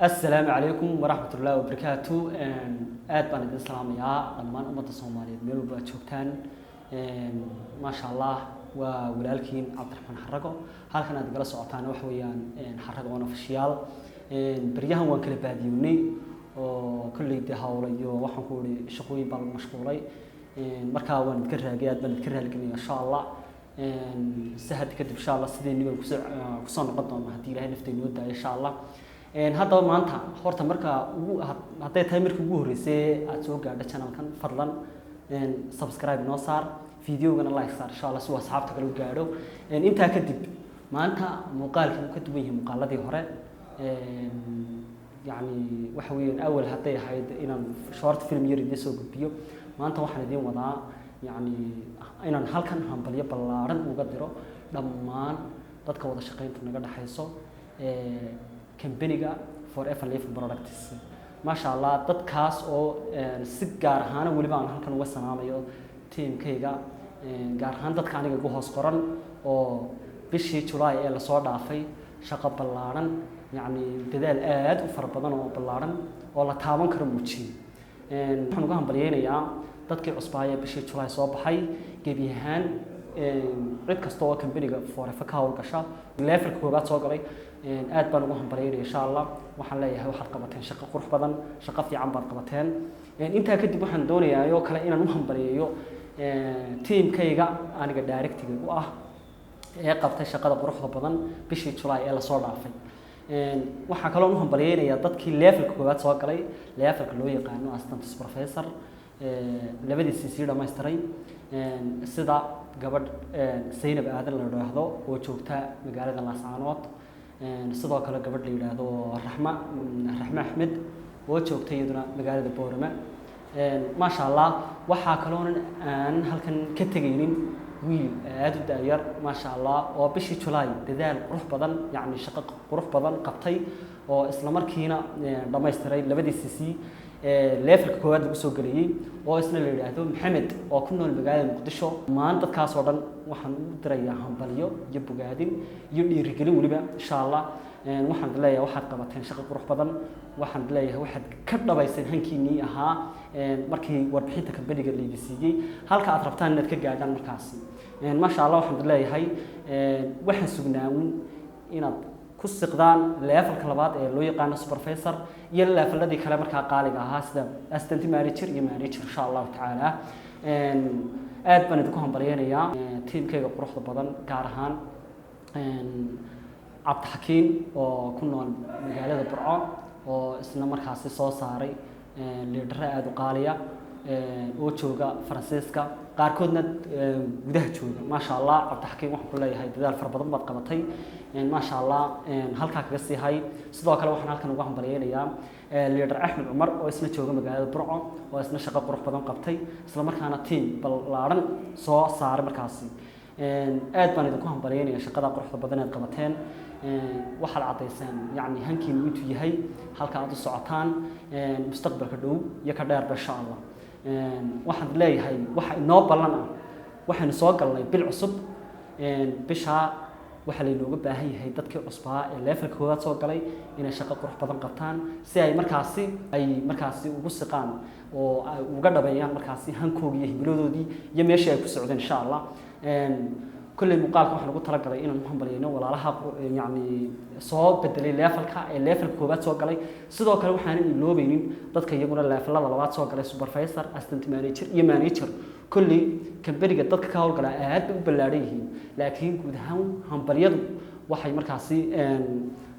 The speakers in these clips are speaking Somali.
السلام عليكم ورحمة الله وبركاته. آد بان الدين سلام يا دمان أمة الصومالية ميلو باتشوكتان ما شاء الله وولالكين عبد الرحمن حرقو هل كان أدقل سعطان وحويان حرقو وانا فشيال برياهم وان كلا باديوني وكل يدي هاولي وحن كوري شقوي بالمشغولي مركا وان نذكرها قياد بان نذكرها لكن إن شاء الله سهد كدب إن شاء الله سيدين نيو كسان قدام هدي لهي نفتي نودا إن شاء الله هذا maanta horta marka haday tahay markii ugu horeysay aad soo gaadho channel-kan fadlan subscribe noo saar video-gana like saar insha Allah si asxaabta kale u gaadho inta kadib maanta muuqaalkan ka duwan yahay muuqaaladii hore yani waxa weeyaan awal haday ahayd inaan short film yar idin soo gudbiyo maanta waxaan idin wadaa yani inaan halkan hambalyo ballaaran uga diro dhammaan dadka wada shaqeynta naga dhaxayso كمبنيجا forever life products ما شاء الله dadkaas oo si gaar ahaan waliba aan halkan uga sanaamayo teamkayga gaar ahaan dadka aniga ugu hoos qoran oo bishii July ee la soo dhaafay shaqo ballaaran yani dadaal aad u far badan oo ballaaran oo la taaban karo muujin waxaan uga hambalyeeynaa dadkii cusbaaya bishii July soo baxay gebi ahaan cid kasta oo company-ga forever ka hawl gasha level koobaad soo galay aad baan ugu hambalyeynaa insha Allah waxaan leeyahay waxaad qabateen shaqo qurux badan shaqo fiican baad qabateen inta kadib waxaan doonayaa oo kale inaan u hambalyeeyo teamkayga aniga director u ah ee qabtay shaqada quruxda badan bishii July ee la soo dhaafay waxa kale oo u hambalyeynaa dadkii level koobaad soo galay levelka loo yaqaan assistant professor labadiisii si dhameystiray sida gabadh Zainab Aadan la yiraahdo oo joogta magaalada Laascaanood sidoo kale gabadh la yiraahdo Raxma Axmed oo joogta iyaduna magaalada Boorama ma sha Allah waxa kale oo aan halkan ka tagaynin wiil aad u daayar ma sha Allah oo bishii July dadaal qurux badan yani shaqo qurux badan qabtay oo isla markiina dhameystiray labadiisii levelka koowaad lagu soo galiyay oo isna la yiraahdo Maxamed oo ku nool magaalada Muqdisho maanta dadkaas oo dhan waxaan u dirayaa hambalyo iyo bogaadin iyo dhiirigelin waliba insha Allah waxaan leeyahay waxaad qabateen shaqo qurux badan waxaan leeyahay waxaad ka dhabaysay hankiinii ahaa markii warbixinta company-ga la siiyay halka aad rabtaan inaad ka gaadhaan markaasi ma sha Allah waxaan leeyahay waxaan sugnaa inaad ku siqdaan levelka labaad ee loo yaqaan supervisor iyo leveladii kale marka qaaliga ahaa sida assistant manager iyo manager insha Allah taala aad baan idinku hambalyeeynaa teamkayga quruxda badan gaar ahaan Cabdi Xakiin oo ku nool magaalada Burco oo isla markaasi soo saaray leader aad u qaaliya oo jooga Faransiiska qaarkoodna gudaha jooga ma sha Allah Cabdi Xakiin wuxuu leeyahay dadaal far badan baad qabatay ما شاء الله halka kaga sii hay sidoo kale waxaan halkan ugu hambalyeeynaa leader Axmed Umar oo isna jooga magaalada Burco oo isna shaqo qurux badan qabtay isla markaana team ballaaran soo saaray markaasi aad baan idinku hambalyeeynaa shaqada quruxda badan ee qabateen waxaad cadeysaan yani hankiin intuu yahay halka aad u socotaan mustaqbalka dhow iyo ka dheer insha Allah waxaan leeyahay waxa inoo ballan ah waxaan soo galnay bil cusub bisha waxa la inooga baahan yahay dadkii cusbaa ee levelka koowaad soo galay inay shaqo qurux badan qabtaan si ay markaasi ugu siqaan oo uga dhabeeyaan markaasi hankooga iyo himiladoodii iyo meeshii ay ku socdeen insha Allah kulli muuqaalka waxa lagu talagalay inaan hambalyeeyno walaalaha yani soo bedelay levelka ee levelka koowaad soo galay sidoo kale waxaan iloobaynin dadka iyaguna levelada labaad soo galay supervisor assistant manager iyo manager kulli company-ga dadka ka hawlgala aad u ballaaran yihiin laakiin guud ahaan hambalyadu waxay markaasi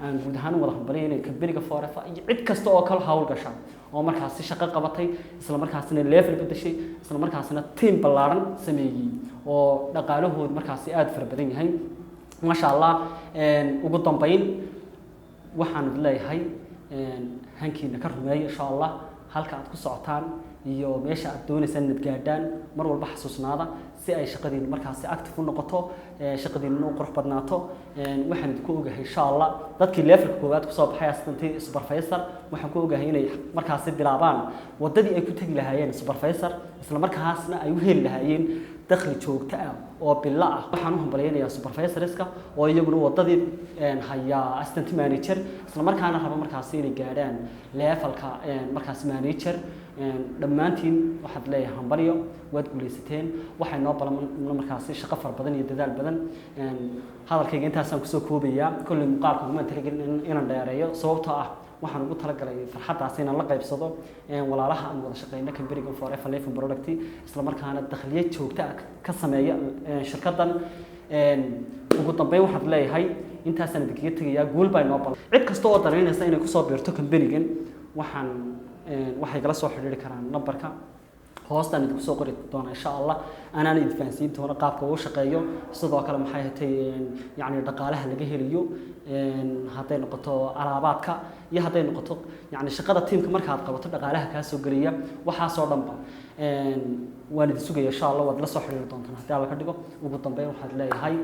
aan guud ahaan wada hambalyeynay company-ga forever iyo cid kasta oo kala hawl gasha oo markaasi shaqo qabatay isla markaasina level bedeshay isla markaasina team ballaaran sameeyay oo dhaqaalahood markaasi aad far badan yahay ma sha Allah ugu dambeyn waxaan leeyahay hankiina ka rumeeyay insha Allah halka aad ku socotaan iyo meesha aad doonaysaan inaad gaadhaan mar walba xasuusnaada si ay shaqadiina markaasi active u noqoto shaqadiina u qurux badnaato waxaan idinku ogahay insha Allah dadkii levelka koowaad ku soo baxay assistant supervisor waxaan ku ogahay inay markaasi bilaabaan wadadii ay ku tagi lahaayeen supervisor isla markaasna ay u heli lahaayeen dakhli joogto ah oo bilo ah waxaan u hambaleynayaa supervisorska oo iyaguna wadadii haya assistant manager isla markaana raba markaas inay gaadhaan levelka markaas manager dhammaantiin waxaad leeyahay hambaliyo waad guuleysateen waxay noo balan markaas shaqo far badan iyo dadaal badan hadalkayga intaasaan kusoo koobayaa kulli muuqaalka uma talagelin inaan dheereeyo sababtoo ah waxaan ugu talagalay farxadaas inaan la qaybsado walaalaha aan wada shaqeyno Company Forever Living Product isla markaana dakhliye joogto ah ka sameeya shirkadan ugu dambeyn waxaad leeyahay intaasaan idinkaga tagayaa guul baa noo balan cid kasta oo dareynaysa inay ku soo biirto company-gan waxay kala soo xiriiri karaan numberka hoostan idinku soo qori doona insha Allah anaan idin fahansiin doona qaabka uu shaqeeyo sidoo kale maxay hatay yani dhaqaalaha laga heliyo haday noqoto alaabaadka iyo haday noqoto yani shaqada teamka marka aad qabato dhaqaalaha ka soo galiya waxa soo dhanba waan idin sugaya insha Allah wad la soo xiriiri doontaan hadii alla ka dhigo ugu dambeyn waxaad leeyahay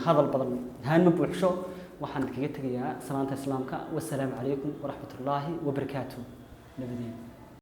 hadal badan haan ma buuxsho waxaan kaga tagayaa salaanta islaamka wassalaamu calaykum waraxmatullaahi wabarakaatuh nabadgelyo